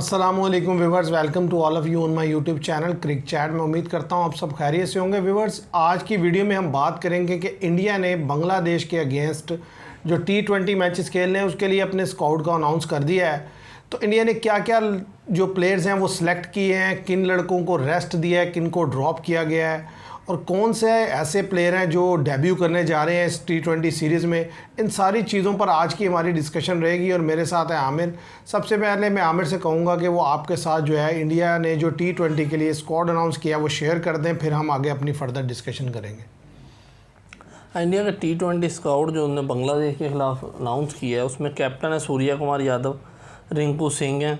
अस्सलामुअलैकुम viewers, welcome to all of you on my YouTube channel Crick Chat. मैं उम्मीद करता हूँ आप सब खैरियत से होंगे। व्यूवर्स, आज की वीडियो में हम बात करेंगे कि इंडिया ने बांग्लादेश के अगेंस्ट जो T20 मैचेस खेलने हैं उसके लिए अपने स्क्वाड को अनाउंस कर दिया है। तो इंडिया ने क्या क्या जो प्लेयर्स हैं वो सिलेक्ट किए हैं, किन लड़कों को रेस्ट दिया है, किन को ड्रॉप किया गया है और कौन से ऐसे प्लेयर हैं जो डेब्यू करने जा रहे हैं इस T20 सीरीज़ में। इन सारी चीज़ों पर आज की हमारी डिस्कशन रहेगी और मेरे साथ है आमिर। सबसे पहले मैं आमिर से कहूँगा कि वो आपके साथ जो है इंडिया ने जो T20 के लिए स्क्वाड अनाउंस किया वो शेयर कर दें, फिर हम आगे अपनी फर्दर डिस्कशन करेंगे। इंडिया का T20 स्क्वाड जो उन्होंने बांग्लादेश के खिलाफ अनाउंस किया है उसमें कैप्टन है सूर्या कुमार यादव, रिंकू सिंह हैं,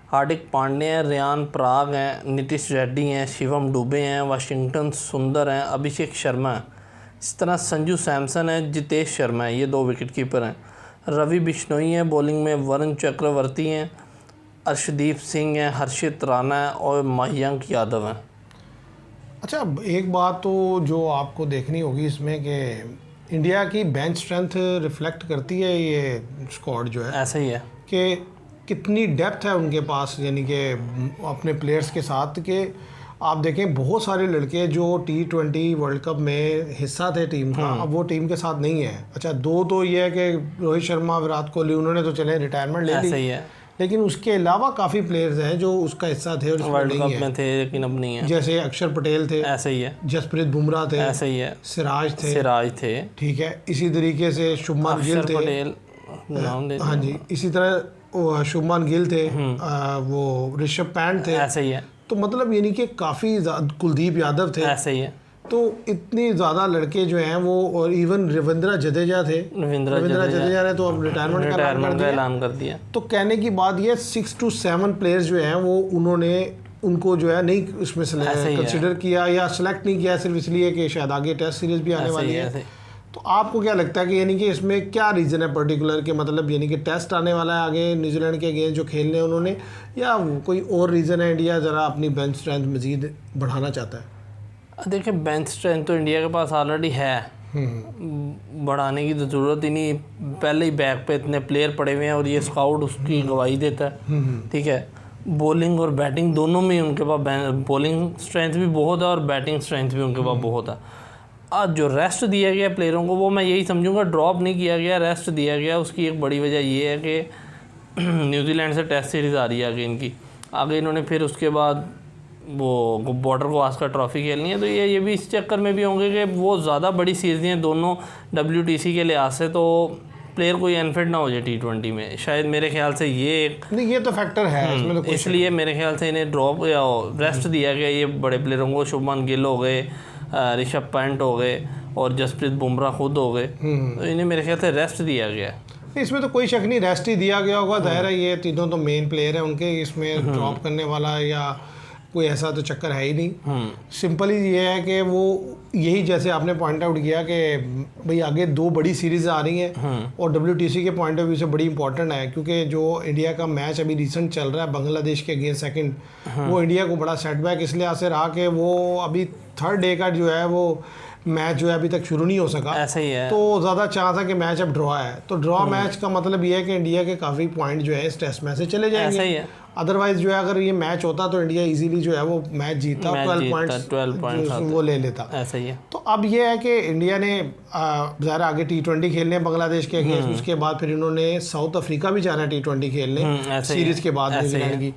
हार्दिक पांडे हैं, रियान पराग हैं, नीतीश रेड्डी हैं, शिवम दुबे हैं, वाशिंगटन सुंदर हैं, अभिषेक शर्मा हैं। इस तरह संजू सैमसन है, जितेश शर्मा है, ये 2 विकेट कीपर हैं। रवि बिश्नोई हैं, बॉलिंग में वरुण चक्रवर्ती हैं, अर्शदीप सिंह हैं, हर्षित राणा है और मयंक यादव हैं। अच्छा, एक बात तो जो आपको देखनी होगी इसमें कि इंडिया की बेंच स्ट्रेंथ रिफ्लेक्ट करती है ये स्क्वाड जो है, ऐसा ही है कि कितनी डेप्थ है उनके पास, यानी कि अपने प्लेयर्स के साथ। कि आप देखें बहुत सारे लड़के जो T20 वर्ल्ड कप में हिस्सा थे टीम का, अब वो टीम के साथ नहीं है। अच्छा, 2 तो ये है कि रोहित शर्मा, विराट कोहली, उन्होंने तो चले रिटायरमेंट ले ली, ही है। लेकिन उसके अलावा काफ़ी प्लेयर्स हैं जो उसका हिस्सा थे और वर्ल्ड कप में थे लेकिन अब नहीं है। जैसे अक्षर पटेल थे, ऐसे ही है। जसप्रीत बुमराह थे, ऐसे ही है। सिराज थे, ठीक है। इसी तरीके से शुभमन गिल थे, हाँ जी, इसी तरह शुभमन गिल थे, वो ऋषभ पंत थे, ऐसे ही है। तो मतलब यानी कि काफ़ी कुलदीप यादव थे, ऐसे ही है। तो इतने ज़्यादा लड़के जो हैं वो, और इवन रविंद्र जडेजा थे, रविंद्र जडेजा ने तो अब रिटायरमेंट का ऐलान कर दिया। तो कहने की बात ये 6 to 7 प्लेयर्स जो हैं वो उन्होंने उनको जो है नहीं उसमें कंसिडर किया या सेलेक्ट नहीं किया, सिर्फ इसलिए कि शायद आगे टेस्ट सीरीज भी आने वाली है। तो आपको क्या लगता है कि यानी कि इसमें क्या रीज़न है पर्टिकुलर के, मतलब यानी कि टेस्ट आने वाला है आगे न्यूजीलैंड के अगेंस्ट जो खेलने उन्होंने, या कोई और रीज़न है इंडिया ज़रा अपनी बेंच स्ट्रेंथ मज़ीद बढ़ाना चाहता है? देखिए, बेंच स्ट्रेंथ तो इंडिया के पास ऑलरेडी है, बढ़ाने की तो ज़रूरत ही नहीं। पहले ही बैक पे इतने प्लेयर पड़े हुए हैं और ये स्काउट उसकी गवाही देता है, ठीक है। बॉलिंग और बैटिंग दोनों में उनके पास बॉलिंग स्ट्रेंथ भी बहुत है और बैटिंग स्ट्रेंथ भी उनके पास बहुत है। आज जो रेस्ट दिया गया प्लेयरों को, वो मैं यही समझूंगा ड्रॉप नहीं किया गया, रेस्ट दिया गया। उसकी एक बड़ी वजह ये है कि न्यूजीलैंड से टेस्ट सीरीज़ आ रही है आगे इनकी, आगे इन्होंने फिर उसके बाद वो बॉर्डर गावस्कर ट्रॉफी खेलनी है, तो ये भी इस चक्कर में भी होंगे कि वो ज़्यादा बड़ी सीरीज़ हैं दोनों WTC के लिहाज से, तो प्लेयर कोई अनफिट ना हो जाए T20 में। शायद मेरे ख्याल से ये एक नहीं, ये तो फैक्टर है इसमें, तो इसलिए मेरे ख्याल से इन्हें ड्रॉप या रेस्ट दिया गया ये बड़े प्लेयरों को। शुभमन गिल हो गए, ऋषभ पंत हो गए और जसप्रीत बुमराह खुद हो गए, तो इन्हें मेरे ख्याल से रेस्ट दिया गया है। इसमें तो कोई शक नहीं, रेस्ट ही दिया गया होगा। जाहिर है ये तीनों तो मेन प्लेयर हैं उनके, इसमें ड्रॉप करने वाला या कोई ऐसा तो चक्कर है ही नहीं। सिंपल ही ये है कि वो यही जैसे आपने पॉइंट आउट किया कि भाई आगे 2 बड़ी सीरीज़ आ रही हैं और WTC के पॉइंट ऑफ व्यू से बड़ी इंपॉर्टेंट है, क्योंकि जो इंडिया का मैच अभी रिसेंट चल रहा है बांग्लादेश के अगेंस्ट सेकंड, वो इंडिया को बड़ा सेटबैक इसलिए लिहाज से रहा कि वो अभी 3rd डे का जो है वो मैच जो है अभी तक शुरू नहीं हो सका। ऐसा ही है। तो ज़्यादा चांस है कि मैच अब ड्रॉ है, तो ड्रॉ मैच का मतलब ये है कि इंडिया के काफ़ी पॉइंट जो है इस टेस्ट मैच से चले जाएंगे। ऐसा ही है। अदरवाइज जो है अगर ये मैच होता तो इंडिया इजीली जो है वो मैच जीता, 12 पॉइंट्स वो ले लेता। ऐसा ही है। तो अब ये है कि इंडिया ने ज़ाहिर आगे T20 खेलने हैं बांग्लादेश के अगेंस्ट, उसके बाद फिर इन्होंने साउथ अफ्रीका भी जाना है T20 खेलने सीरीज़ के बाद न्यूजीलैंड की।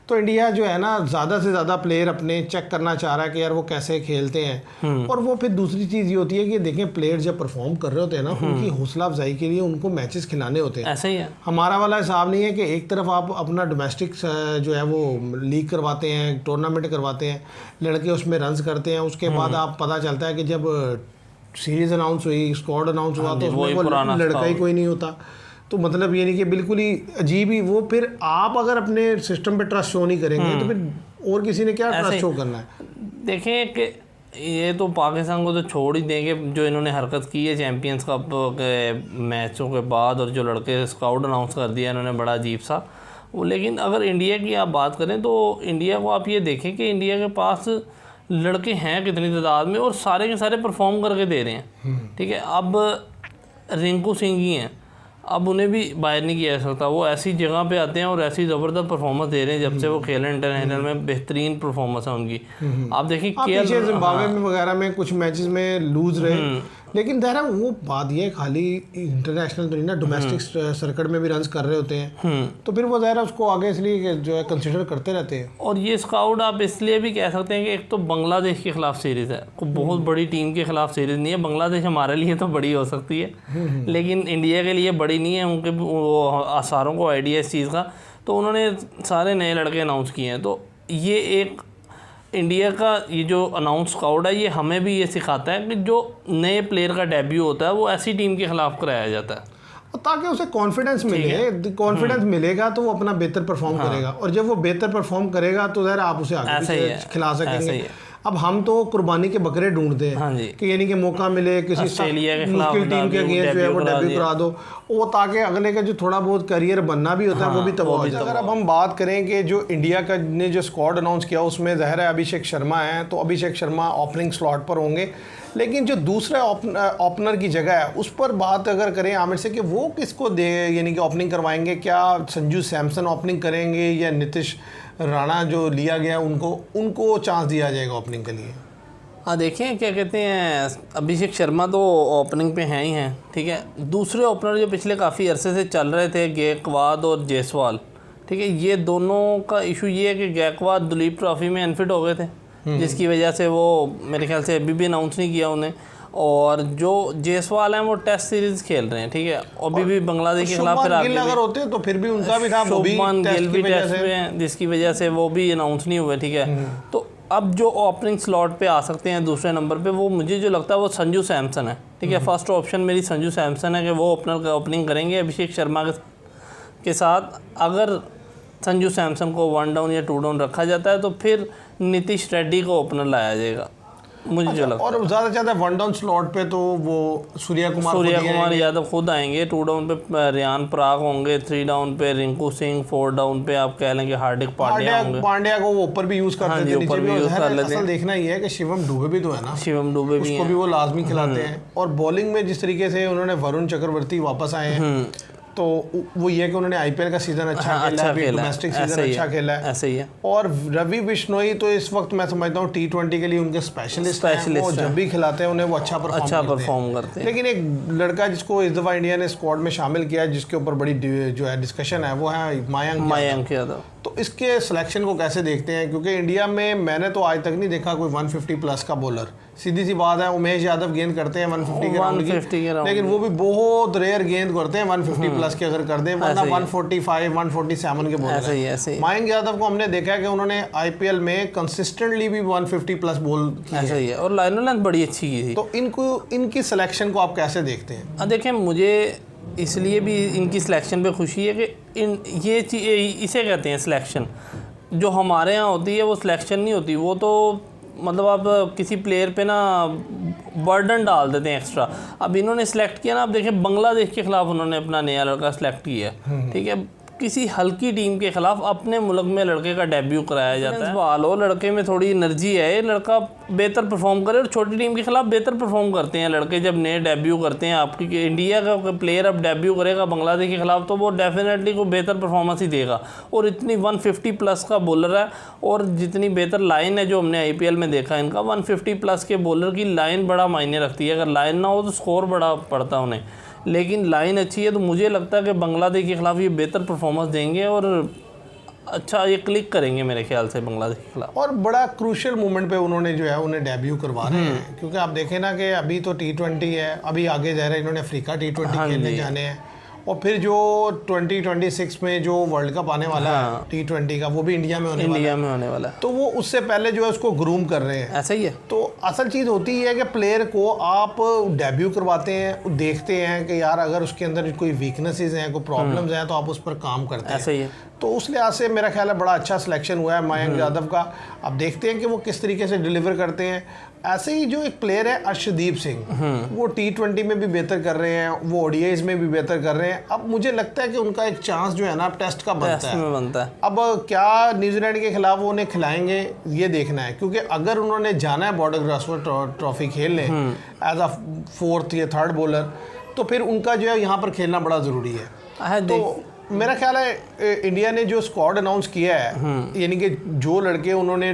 तो इंडिया जो है ना ज़्यादा से ज़्यादा प्लेयर अपने चेक करना चाह रहा है कि यार वो कैसे खेलते हैं। और वो फिर दूसरी चीज़ ये होती है कि देखें प्लेयर जब परफॉर्म कर रहे होते हैं ना, उनकी हौसला अफजाई के लिए उनको मैचेस खिलाने होते हैं। ऐसा ही है। हमारा वाला हिसाब नहीं है कि एक तरफ आप अपना डोमेस्टिक जो है वो लीग करवाते हैं, टूर्नामेंट करवाते हैं, लड़के उसमें रन्स करते हैं, उसके बाद आप पता चलता है कि जब सीरीज़ अनाउंस हुई, स्क्वाड अनाउंस हुआ, तो उसमें वो लड़का ही कोई नहीं होता। तो मतलब ये नहीं कि बिल्कुल ही अजीब ही वो, फिर आप अगर अपने सिस्टम पे ट्रस्ट शो नहीं करेंगे तो फिर और किसी ने क्या ट्रस्ट शो करना है? देखें कि ये तो पाकिस्तान को तो छोड़ ही देंगे, जो इन्होंने हरकत की है चैम्पियंस कप के मैचों के बाद, और जो लड़के स्काउट अनाउंस कर दिया इन्होंने बड़ा अजीब सा वो। लेकिन अगर इंडिया की आप बात करें तो इंडिया को आप ये देखें कि इंडिया के पास लड़के हैं कितनी तादाद में और सारे के सारे परफॉर्म करके दे रहे हैं, ठीक है। अब रिंकू सिंह ही हैं, अब उन्हें भी बाहर नहीं किया जा सकता। वो ऐसी जगह पे आते हैं और ऐसी ज़बरदस्त परफॉर्मेंस दे रहे हैं जब से वो खेले इंटरनेशनल में, बेहतरीन परफॉर्मेंस है उनकी। आप देखिए पीछे जिम्बाब्वे में वगैरह में कुछ मैचेस में लूज रहे, लेकिन दहरा वो बात ये खाली इंटरनेशनल तो नहीं ना, डोमेस्टिक सर्किट में भी रन्स कर रहे होते हैं, तो फिर वो दहरा उसको आगे इसलिए जो है कंसिडर करते रहते हैं। और ये स्काउट आप इसलिए भी कह सकते हैं कि एक तो बांग्लादेश के खिलाफ सीरीज़ है, कोई बहुत बड़ी टीम के खिलाफ सीरीज़ नहीं है। बांग्लादेश हमारे लिए तो बड़ी हो सकती है लेकिन इंडिया के लिए बड़ी नहीं है, उनके वो आसारों को आइडिया इस चीज़ का, तो उन्होंने सारे नए लड़के अनाउंस किए हैं। तो ये एक इंडिया का ये जो अनाउंस स्काउट है ये हमें भी ये सिखाता है कि जो नए प्लेयर का डेब्यू होता है वो ऐसी टीम के खिलाफ कराया जाता है ताकि उसे कॉन्फिडेंस मिले। कॉन्फिडेंस मिलेगा तो वो अपना बेहतर परफॉर्म करेगा, और जब वो बेहतर परफॉर्म करेगा तो ज़रा आप उसे आगे खिला सकेंगे। अब हम तो कुर्बानी के बकरे ढूंढते हैं कि यानी कि मौका मिले किसी मुश्किल टीम के अगेंस्ट जो है वो डेब्यू करा दो, वो ताकि अगले का जो थोड़ा बहुत करियर बनना भी होता है वो भी तबाह हो जाए। अगर अब हम बात करें कि जो इंडिया का ने जो स्क्वाड अनाउंस किया उसमें ज़ाहिर है अभिषेक शर्मा है, तो अभिषेक शर्मा ओपनिंग स्लॉट पर होंगे, लेकिन जो दूसरा ओपनर की जगह है उस पर बात अगर करें आमिर से कि वो किसको दे यानी कि ओपनिंग करवाएंगे, क्या संजू सैमसन ओपनिंग करेंगे या नीतीश राणा जो लिया गया उनको चांस दिया जाएगा ओपनिंग के लिए? हाँ देखिए क्या कहते हैं, अभिषेक शर्मा तो ओपनिंग पे हैं ही हैं, ठीक है। दूसरे ओपनर जो पिछले काफ़ी अरसे से चल रहे थे, गायकवाड और जायसवाल, ठीक है, ये दोनों का इशू ये है कि गायकवाड दुलीप ट्रॉफी में अनफिट हो गए थे जिसकी वजह से वो मेरे ख्याल से अभी भी अनाउंस नहीं किया उन्हें, और जो जायसवाल हैं वो टेस्ट सीरीज खेल रहे हैं, ठीक है, अभी भी बांग्लादेश के खिलाफ। फिर अगर होते तो फिर भी उनका भी था, शुभमन गिल भी टेस्ट पे हैं जिसकी वजह से वो भी अनाउंस नहीं हुए, ठीक है। तो अब जो ओपनिंग स्लॉट पे आ सकते हैं दूसरे नंबर पे, वो मुझे जो लगता है वो संजू सैमसन है, ठीक है। फर्स्ट ऑप्शन मेरी संजू सैमसन है कि वो ओपनिंग करेंगे अभिषेक शर्मा के साथ। अगर संजू सैमसन को 1 डाउन या 2 डाउन रखा जाता है तो फिर नीतीश रेड्डी को ओपनर लाया जाएगा, मुझे जो लगता है। और ज़्यादा से ज़्यादा 1 डाउन स्लॉट पे तो वो सूर्या कुमार यादव खुद आएंगे, 2 डाउन पे रियान पराग होंगे, 3 डाउन पे रिंकू सिंह, 4 डाउन पे आप कह लेंगे हार्दिक पांड्या को वो ऊपर भी यूज़ करते थे, ऊपर भी यूज़ कर लेते हैं। देखना ये है कि शिवम दुबे भी तो है ना, शिवम दुबे भी उसको भी वो लाजमी खिलाते हैं। और बॉलिंग में जिस तरीके से उन्होंने वरुण चक्रवर्ती वापस आए हैं, तो वो ये कि उन्होंने आईपीएल का सीजन अच्छा खेला है, डोमेस्टिक सीजन अच्छा खेला है, ऐसा ही है। और रवि बिश्नोई तो इस वक्त मैं समझता हूँ T20 के लिए उनके स्पेशलिस्ट हैं, वो जब भी खिलाते हैं उन्हें वो अच्छा परफॉर्म करते हैं। लेकिन एक लड़का जिसको इस दफ़ा इंडिया ने स्क्वाड में शामिल किया है, जिसके ऊपर बड़ी जो है डिस्कशन है, वो है मयंक यादव। तो इसके सिलेक्शन को कैसे देखते हैं, क्योंकि इंडिया में मैंने तो आज तक नहीं देखा कोई 150 प्लस का बॉलर। सीधी सी बात है, उमेश यादव गेंद करते हैं 150 के राउंड की, लेकिन वो भी बहुत रेयर गेंद करते हैं 150 प्लस के अगर कर दें, वरना 145 147 के बॉलर हैं। मयंक यादव को हमने देखा है कि उन्होंने आईपीएल में कंसिस्टेंटली भी 150 प्लस बॉल ऐसा ही है, और लाइन लेंथ बड़ी अच्छी की थी। तो इनकी सिलेक्शन को आप कैसे देखते हैं? देखें, मुझे इसलिए भी इनकी सिलेक्शन पे खुशी है कि ये इसे कहते हैं सिलेक्शन। जो हमारे यहाँ होती है वो सिलेक्शन नहीं होती, वो तो मतलब आप किसी प्लेयर पे ना बर्डन डाल देते हैं एक्स्ट्रा। अब इन्होंने सेलेक्ट किया ना, आप देखें बांग्लादेश के खिलाफ उन्होंने अपना नया लड़का सेलेक्ट किया, ठीक है, किसी हल्की टीम के खिलाफ अपने मुल्क में लड़के का डेब्यू कराया जाता है। वालो लड़के में थोड़ी एनर्जी है, लड़का बेहतर परफॉर्म करे, और छोटी टीम के खिलाफ बेहतर परफॉर्म करते हैं लड़के जब नए डेब्यू करते हैं। आपकी इंडिया का प्लेयर अब डेब्यू करेगा बांग्लादेश के खिलाफ तो वो डेफिनेटली को बेहतर परफॉर्मेंस ही देगा, और इतनी 150 प्लस का बॉलर है, और जितनी बेहतर लाइन है जो हमने आईपीएल में देखा इनका, 150 प्लस के बॉलर की लाइन बड़ा मायने रखती है। अगर लाइन ना हो तो स्कोर बड़ा पड़ता है उन्हें, लेकिन लाइन अच्छी है तो मुझे लगता है कि बांग्लादेश के खिलाफ ये बेहतर परफॉर्मेंस देंगे और अच्छा ये क्लिक करेंगे मेरे ख्याल से बांग्लादेश के खिलाफ। और बड़ा क्रूशियल मोमेंट पे उन्होंने जो है उन्हें डेब्यू करवा रहे हैं, क्योंकि आप देखें ना कि अभी तो T20 है, अभी आगे जा रहे हैं, इन्होंने अफ्रीका T20 खेलने जाने हैं, और फिर जो 2026 में जो वर्ल्ड कप आने वाला है T20 का, वो भी इंडिया में होने वाला है, तो वो उससे पहले जो है उसको ग्रूम कर रहे हैं। ऐसा ही है। तो असल चीज़ होती है कि प्लेयर को आप डेब्यू करवाते हैं, देखते हैं कि यार अगर उसके अंदर कोई वीकनेसेस हैं, कोई प्रॉब्लम्स हैं, तो आप उस पर काम करते हैं। ऐसा ही है। तो उस लिहाज से मेरा ख्याल है बड़ा अच्छा सिलेक्शन हुआ है मयंक यादव का। अब देखते हैं कि वो किस तरीके से डिलीवर करते हैं। ऐसे ही जो एक प्लेयर है अर्शदीप सिंह, वो T20 में भी बेहतर कर रहे हैं, वो ODIs में भी बेहतर कर रहे हैं। अब मुझे लगता है कि उनका एक चांस जो है ना टेस्ट का बनता है। अब क्या न्यूजीलैंड के खिलाफ वो उन्हें खिलाएंगे ये देखना है, क्योंकि अगर उन्होंने जाना है बॉर्डर गावस्कर ट्रॉफी खेलने एज अ 4th या 3rd बॉलर, तो फिर उनका जो है यहाँ पर खेलना बड़ा ज़रूरी है। तो मेरा ख्याल है इंडिया ने जो स्क्वाड अनाउंस किया है, यानी कि जो लड़के उन्होंने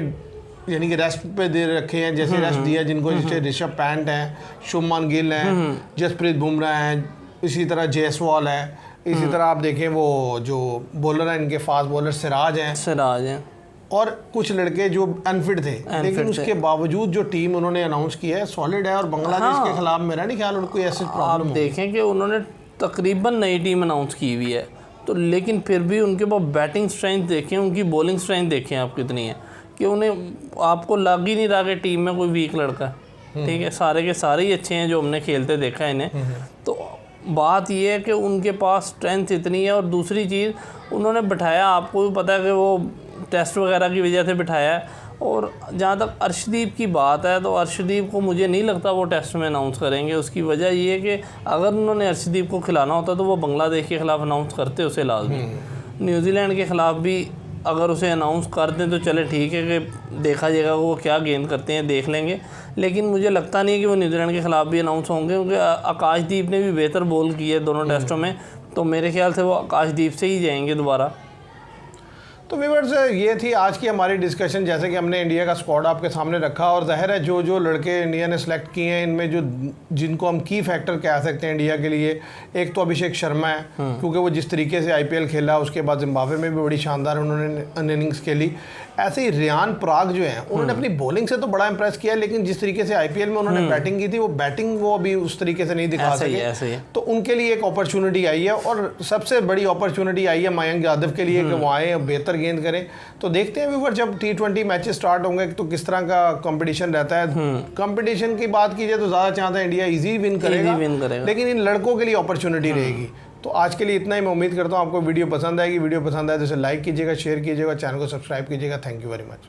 यानी कि रेस्ट पे दे रखे हैं, जैसे रेस्ट दिया जिनको, जैसे ऋषभ पंत हैं, शुभमन गिल हैं, जसप्रीत बुमराह हैं, इसी तरह जायसवाल है, इसी तरह आप देखें वो जो बॉलर हैं इनके फास्ट बॉलर सिराज हैं और कुछ लड़के जो अनफिट थे, लेकिन उसके बावजूद जो टीम उन्होंने अनाउंस की है सॉलिड है। और बांग्लादेश के खिलाफ मेरा नहीं ख्याल उनको ऐसी प्रॉब्लम। आप देखें कि उन्होंने तकरीबन नई टीम अनाउंस की हुई है, तो लेकिन फिर भी उनके पास बैटिंग स्ट्रेंथ देखें, उनकी बॉलिंग स्ट्रेंथ देखें आप कितनी है कि उन्हें आपको लग ही नहीं रहा कि टीम में कोई वीक लड़का, ठीक है। सारे के सारे ही अच्छे हैं जो हमने खेलते देखा है इन्हें। तो बात यह है कि उनके पास स्ट्रेंथ इतनी है। और दूसरी चीज़ उन्होंने बिठाया, आपको भी पता है कि वो टेस्ट वगैरह की वजह से बिठाया है। और जहाँ तक अर्शदीप की बात है, तो अर्शदीप को मुझे नहीं लगता वो टेस्ट में अनाउंस करेंगे। उसकी वजह ये है कि अगर उन्होंने अर्शदीप को खिलाना होता तो वो बांग्लादेश के ख़िलाफ़ अनाउंस करते उसे लाजमी। न्यूजीलैंड के ख़िलाफ़ भी अगर उसे अनाउंस कर दें तो चले ठीक है कि देखा जाएगा वो क्या गेंद करते हैं, देख लेंगे। लेकिन मुझे लगता नहीं कि वो न्यूजीलैंड के ख़िलाफ़ भी अनाउंस होंगे, क्योंकि आकाशदीप ने भी बेहतर बॉल की है दोनों टेस्टों में। तो मेरे ख्याल से वो आकाशदीप से ही जाएंगे दोबारा। तो व्यूअर्स, ये थी आज की हमारी डिस्कशन। जैसे कि हमने इंडिया का स्क्वाड आपके सामने रखा, और जाहिर है जो जो लड़के इंडिया ने सेलेक्ट किए हैं इनमें जो जिनको हम की फैक्टर कह सकते हैं इंडिया के लिए, एक तो अभिषेक शर्मा है, क्योंकि वो जिस तरीके से IPL खेला, उसके बाद जिम्बाब्वे में भी बड़ी शानदार उन्होंने इनिंग्स खेली। ऐसे ही रियान पराग जो हैं उन्होंने अपनी बॉलिंग से तो बड़ा इंप्रेस किया, लेकिन जिस तरीके से IPL में उन्होंने बैटिंग की थी वो बैटिंग वो अभी उस तरीके से नहीं दिखा सके। तो उनके लिए एक अपॉर्चुनिटी आई है, और सबसे बड़ी अपॉर्चुनिटी आई है मयंक यादव के लिए कि वो आए बेहतर गेंद करें। तो देखते हैं व्यूअर, जब T20 मैचेस स्टार्ट होंगे तो किस तरह का कंपटीशन रहता है। कंपटीशन की बात कीजिए तो ज़्यादा चांस है इंडिया ईजी विन करेगा, लेकिन इन लड़कों के लिए अपॉर्चुनिटी रहेगी। तो आज के लिए इतना ही। मैं उम्मीद करता हूँ आपको वीडियो पसंद आएगी। वीडियो पसंद आए तो इसे लाइक कीजिएगा, शेयर कीजिएगा, चैनल को सब्सक्राइब कीजिएगा। Thank you very much.